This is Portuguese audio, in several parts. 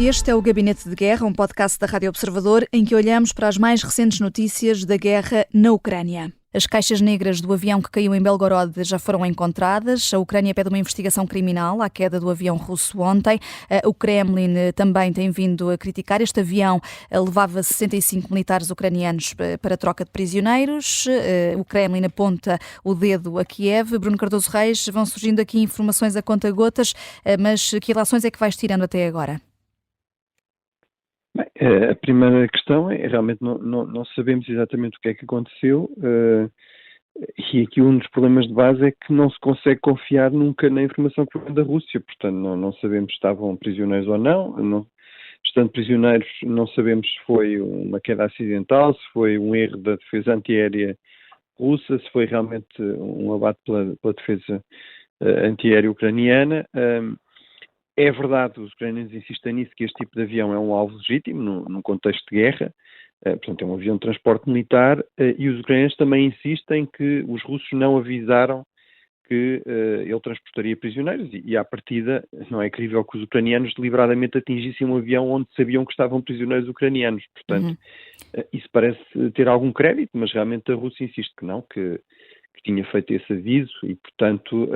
Este é o Gabinete de Guerra, um podcast da Rádio Observador em que olhamos para as mais recentes notícias da guerra na Ucrânia. As caixas negras do avião que caiu em Belgorod já foram encontradas. A Ucrânia pede uma investigação criminal à queda do avião russo ontem. O Kremlin também tem vindo a criticar. Este avião levava 65 militares ucranianos para troca de prisioneiros. O Kremlin aponta o dedo a Kiev. Bruno Cardoso Reis, vão surgindo aqui informações a conta-gotas, mas que ilações é que vais tirando até agora? Bem, a primeira questão é realmente não sabemos exatamente o que é que aconteceu e aqui um dos problemas de base é que não se consegue confiar nunca na informação que vem da Rússia, portanto não sabemos se estavam prisioneiros ou não, estando prisioneiros não sabemos se foi uma queda acidental, se foi um erro da defesa antiaérea russa, se foi realmente um abate pela defesa antiaérea ucraniana. É verdade, os ucranianos insistem nisso, que este tipo de avião é um alvo legítimo num contexto de guerra, portanto é um avião de transporte militar, e os ucranianos também insistem que os russos não avisaram que ele transportaria prisioneiros, e à partida não é crível que os ucranianos deliberadamente atingissem um avião onde sabiam que estavam prisioneiros ucranianos, portanto isso parece ter algum crédito, mas realmente a Rússia insiste que não, que tinha feito esse aviso e, portanto,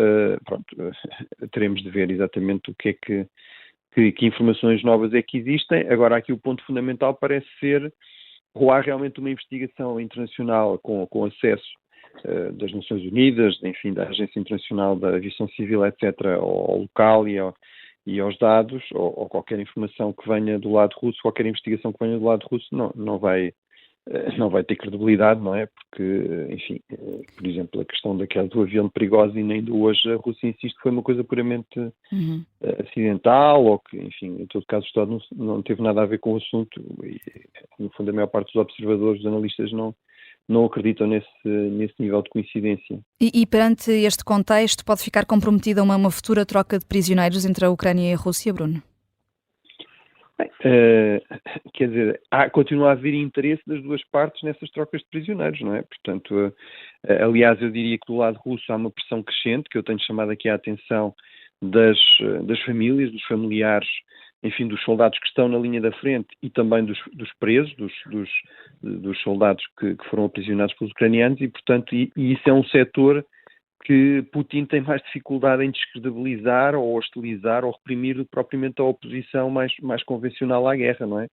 teremos de ver exatamente o que é que informações novas é que existem. Agora, aqui o ponto fundamental parece ser ou há realmente uma investigação internacional com acesso das Nações Unidas, enfim, da Agência Internacional da Aviação Civil, etc., ao local e aos dados, ou qualquer informação que venha do lado russo, qualquer investigação que venha do lado russo, não vai ter credibilidade, não é? Porque, enfim, por exemplo, a questão daquela do avião de Prigozhin, ainda hoje a Rússia insiste que foi uma coisa puramente acidental, ou que, enfim, em todo caso o Estado não teve nada a ver com o assunto, e no fundo a maior parte dos observadores, dos analistas não acreditam nesse nível de coincidência. E perante este contexto pode ficar comprometida uma futura troca de prisioneiros entre a Ucrânia e a Rússia, Bruno? Bem, quer dizer, continua a haver interesse das duas partes nessas trocas de prisioneiros, não é? Portanto, aliás, eu diria que do lado russo há uma pressão crescente, que eu tenho chamado aqui a atenção das famílias, dos familiares, enfim, dos soldados que estão na linha da frente e também dos presos, dos soldados que foram aprisionados pelos ucranianos e, portanto, e isso é um setor que Putin tem mais dificuldade em descredibilizar ou hostilizar ou reprimir do que propriamente a oposição mais convencional à guerra, não é?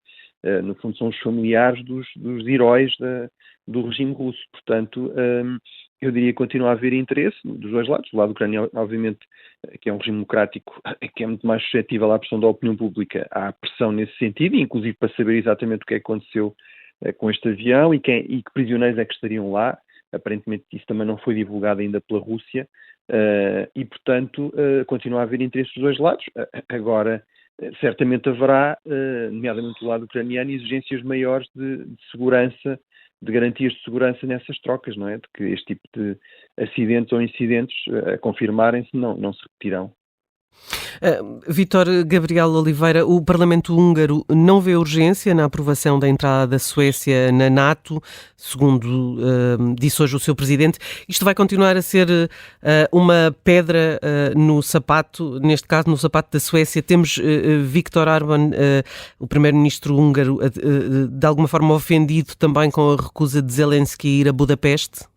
No fundo são os familiares dos heróis do regime russo. Portanto, eu diria que continua a haver interesse dos dois lados. Do lado ucraniano, obviamente, que é um regime democrático, que é muito mais suscetível à pressão da opinião pública, há pressão nesse sentido, inclusive para saber exatamente o que é que aconteceu com este avião e que prisioneiros é que estariam lá. Aparentemente isso também não foi divulgado ainda pela Rússia e, portanto, continua a haver interesse dos dois lados. Agora, certamente haverá, nomeadamente do lado ucraniano, exigências maiores de segurança, de garantias de segurança nessas trocas, não é? De que este tipo de acidentes ou incidentes, a confirmarem-se, não se repetirão. Vítor Gabriel Oliveira, o Parlamento húngaro não vê urgência na aprovação da entrada da Suécia na NATO, segundo disse hoje o seu presidente. Isto vai continuar a ser uma pedra no sapato, neste caso no sapato da Suécia. Temos Viktor Orbán, o primeiro-ministro húngaro, de alguma forma ofendido também com a recusa de Zelensky a ir a Budapeste?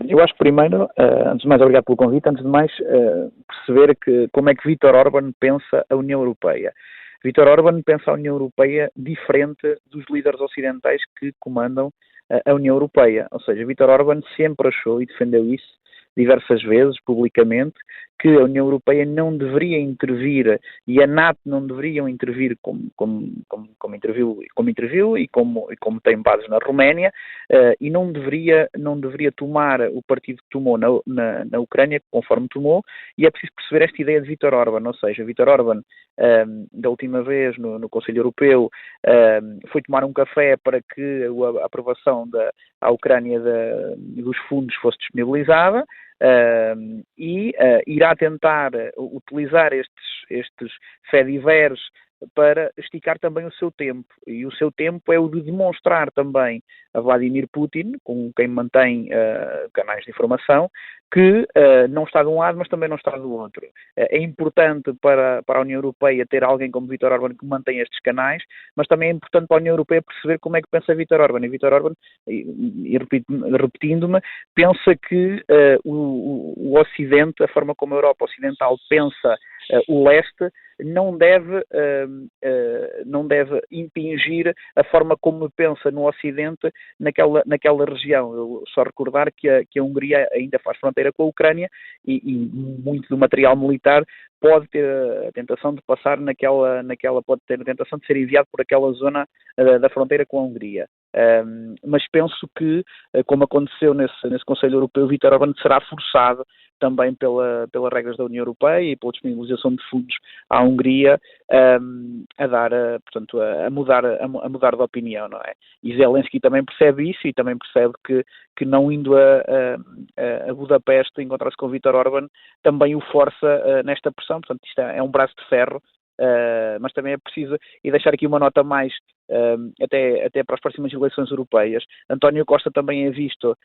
Eu acho que primeiro, antes de mais, obrigado pelo convite, antes de mais perceber como é que Viktor Orbán pensa a União Europeia. Viktor Orbán pensa a União Europeia diferente dos líderes ocidentais que comandam a União Europeia. Ou seja, Viktor Orbán sempre achou e defendeu isso diversas vezes, publicamente, que a União Europeia não deveria intervir e a NATO não deveriam intervir como interviu e como tem bases na Roménia, e não deveria tomar o partido que tomou na Ucrânia, conforme tomou, e é preciso perceber esta ideia de Viktor Orbán, ou seja, Viktor Orbán, da última vez no Conselho Europeu, foi tomar um café para que a aprovação à Ucrânia dos fundos fosse disponibilizada, e irá tentar utilizar estes fediveres para esticar também o seu tempo. E o seu tempo é o de demonstrar também a Vladimir Putin, com quem mantém canais de informação, que não está de um lado, mas também não está do outro. É importante para a União Europeia ter alguém como Viktor Orbán que mantém estes canais, mas também é importante para a União Europeia perceber como é que pensa Viktor Orbán. E Viktor Orbán, repetindo-me, pensa que o Ocidente, a forma como a Europa Ocidental pensa o leste, não deve impingir a forma como pensa no Ocidente naquela região. Eu só recordar que a Hungria ainda faz fronteira com a Ucrânia e muito do material militar pode ter a tentação de passar pode ter a tentação de ser enviado por aquela zona da fronteira com a Hungria. Mas penso que, como aconteceu nesse Conselho Europeu, Viktor Orbán será forçado também pelas regras da União Europeia e pela disponibilização de fundos à Hungria a mudar de opinião, não é? E Zelensky também percebe isso e também percebe que não indo a Budapeste encontrar-se com Viktor Orbán também o força nesta pressão. Portanto, isto é um braço de ferro. Mas também é preciso, e deixar aqui uma nota mais até para as próximas eleições europeias. António Costa também é visto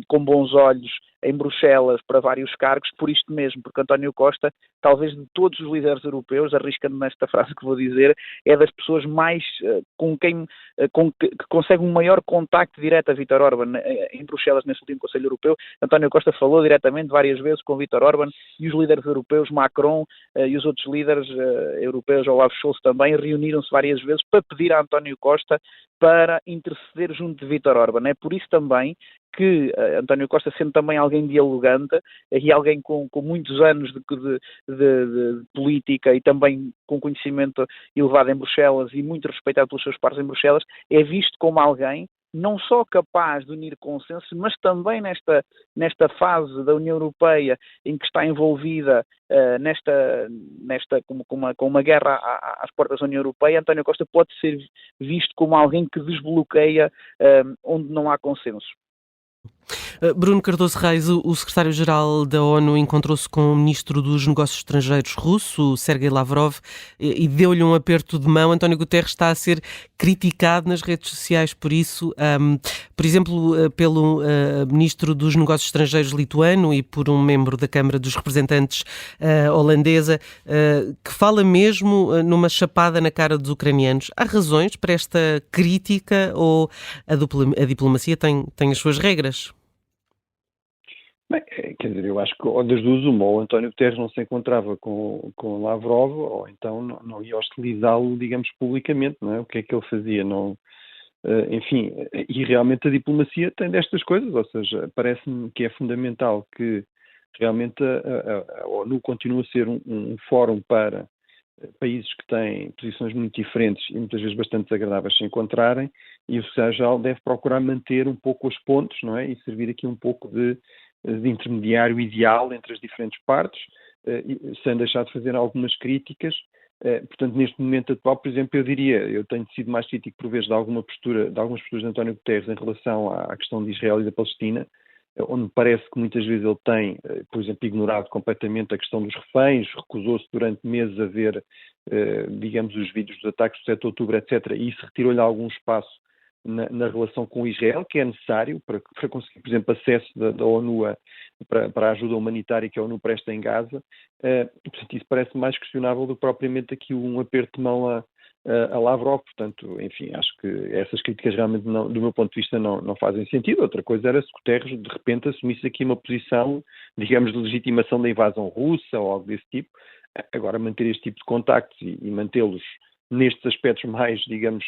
com bons olhos em Bruxelas para vários cargos, por isto mesmo, porque António Costa, talvez de todos os líderes europeus, arriscando nesta frase que vou dizer, é das pessoas mais que consegue um maior contacto direto a Viktor Orbán em Bruxelas nesse último Conselho Europeu. António Costa falou diretamente várias vezes com Viktor Orbán e os líderes europeus, Macron e os outros líderes europeus, Olaf Scholz também, reuniram-se várias vezes para pedir a António Costa para interceder junto de Viktor Orbán. É por isso também que António Costa, sendo também alguém dialogante e alguém com muitos anos de política e também com conhecimento elevado em Bruxelas e muito respeitado pelos seus pares em Bruxelas, é visto como alguém não só capaz de unir consenso, mas também nesta fase da União Europeia em que está envolvida com uma guerra às portas da União Europeia, António Costa pode ser visto como alguém que desbloqueia onde não há consenso. Bruno Cardoso Reis, o secretário-geral da ONU, encontrou-se com o ministro dos Negócios Estrangeiros russo, Sergei Lavrov, e deu-lhe um aperto de mão. António Guterres está a ser criticado nas redes sociais por isso, por exemplo, pelo ministro dos Negócios Estrangeiros lituano e por um membro da Câmara dos Representantes holandesa, que fala mesmo numa chapada na cara dos ucranianos. Há razões para esta crítica ou a diplomacia tem as suas regras? Bem, quer dizer, eu acho que das duas uma, ou António Guterres não se encontrava com Lavrov, ou então não ia hostilizá-lo, digamos, publicamente, não é? O que é que ele fazia? Não, enfim, e realmente a diplomacia tem destas coisas, ou seja, parece-me que é fundamental que realmente a ONU continue a ser um fórum para países que têm posições muito diferentes e muitas vezes bastante desagradáveis de se encontrarem, e o secretário-geral deve procurar manter um pouco os pontos, não é? E servir aqui um pouco de intermediário ideal entre as diferentes partes, sem deixar de fazer algumas críticas. Portanto, neste momento atual, por exemplo, eu tenho sido mais crítico por vezes de algumas posturas de António Guterres em relação à questão de Israel e da Palestina, onde me parece que muitas vezes ele tem, por exemplo, ignorado completamente a questão dos reféns, recusou-se durante meses a ver, digamos, os vídeos dos ataques do 7 de outubro, etc., e isso retirou-lhe algum espaço na relação com Israel, que é necessário para conseguir, por exemplo, acesso da ONU para a ajuda humanitária que a ONU presta em Gaza. Portanto, isso parece mais questionável do que propriamente aqui um aperto de mão a Lavrov. Portanto, enfim, acho que essas críticas realmente, do meu ponto de vista, não fazem sentido. Outra coisa era se Guterres, de repente, assumisse aqui uma posição, digamos, de legitimação da invasão russa ou algo desse tipo. Agora, manter este tipo de contactos e mantê-los nestes aspectos mais, digamos,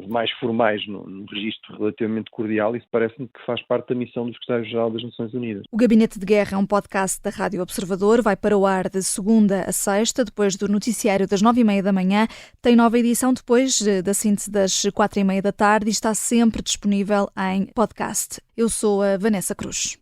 mais formais, num registro relativamente cordial, isso parece-me que faz parte da missão do Secretário-Geral das Nações Unidas. O Gabinete de Guerra é um podcast da Rádio Observador, vai para o ar de segunda a sexta, depois do noticiário das 9h30 da manhã, tem nova edição depois da síntese das 4h30 da tarde e está sempre disponível em podcast. Eu sou a Vanessa Cruz.